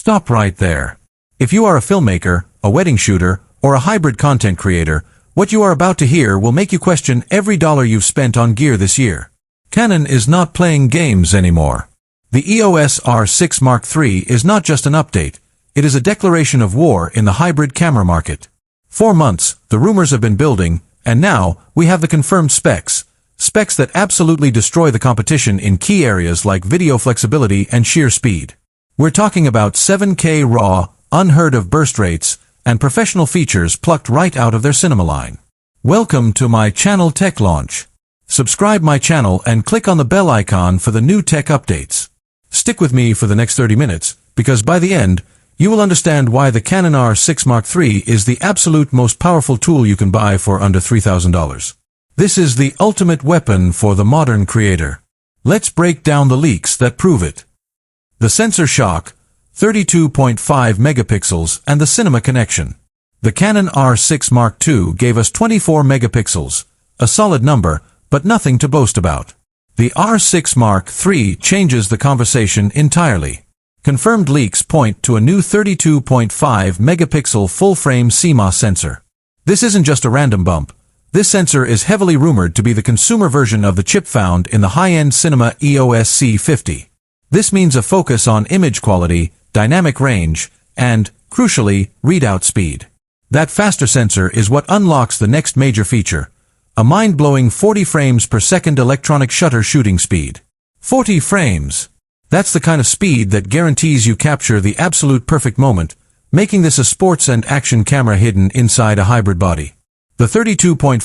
Stop right there. If you are a filmmaker, a wedding shooter, or a hybrid content creator, what you are about to hear will make you question every dollar you've spent on gear this year. Canon is not playing games anymore. The EOS R6 Mark III is not just an update, it is a declaration of war in the hybrid camera market. For months, the rumors have been building, and now, we have the confirmed specs. Specs that absolutely destroy the competition in key areas like video flexibility and sheer speed. We're talking about 7K RAW, unheard of burst rates, and professional features plucked right out of their cinema line. Welcome to my channel Tech Launch. Subscribe my channel and click on the bell icon for the new tech updates. Stick with me for the next 30 minutes, because by the end, you will understand why the Canon R6 Mark III is the absolute most powerful tool you can buy for under $3,000. This is the ultimate weapon for the modern creator. Let's break down the leaks that prove it. The sensor shock, 32.5 megapixels, and the cinema connection. The Canon R6 Mark II gave us 24 megapixels, a solid number, but nothing to boast about. The R6 Mark III changes the conversation entirely. Confirmed leaks point to a new 32.5 megapixel full-frame CMOS sensor. This isn't just a random bump. This sensor is heavily rumored to be the consumer version of the chip found in the high-end cinema EOS C50. This means a focus on image quality, dynamic range, and, crucially, readout speed. That faster sensor is what unlocks the next major feature, a mind-blowing 40 frames per second electronic shutter shooting speed. 40 frames! That's the kind of speed that guarantees you capture the absolute perfect moment, making this a sports and action camera hidden inside a hybrid body. The 32.5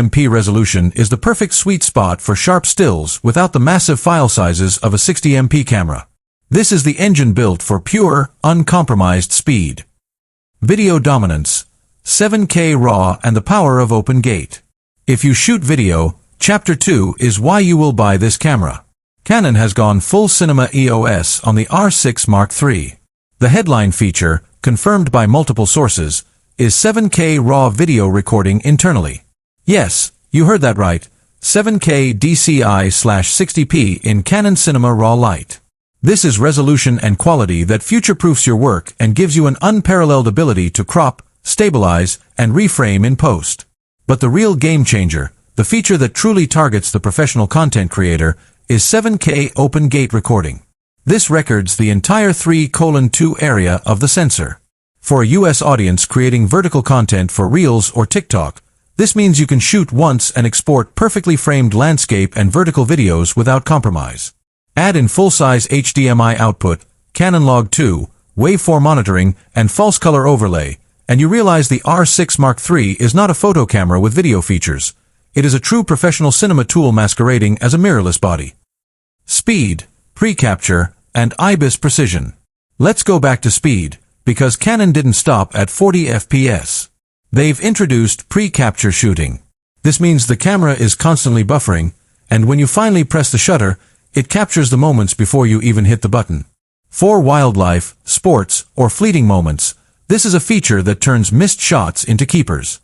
MP resolution is the perfect sweet spot for sharp stills without the massive file sizes of a 60 MP camera. This is the engine built for pure, uncompromised speed. Video dominance, 7K RAW, and the power of open gate. If you shoot video, Chapter 2 is why you will buy this camera. Canon has gone full cinema EOS on the R6 Mark III. The headline feature, confirmed by multiple sources, is 7K RAW video recording internally. Yes, you heard that right, 7K DCI/60p in Canon Cinema RAW Lite. This is resolution and quality that future-proofs your work and gives you an unparalleled ability to crop, stabilize, and reframe in post. But the real game-changer, the feature that truly targets the professional content creator, is 7K open gate recording. This records the entire 3:2 area of the sensor. For a US audience creating vertical content for Reels or TikTok, this means you can shoot once and export perfectly framed landscape and vertical videos without compromise. Add in full-size HDMI output, Canon Log 2, waveform monitoring, and false color overlay, and you realize the R6 Mark III is not a photo camera with video features. It is a true professional cinema tool masquerading as a mirrorless body. Speed, pre-capture, and IBIS precision. Let's go back to speed, because Canon didn't stop at 40 FPS. They've introduced pre-capture shooting. This means the camera is constantly buffering, and when you finally press the shutter, it captures the moments before you even hit the button. For wildlife, sports, or fleeting moments, this is a feature that turns missed shots into keepers.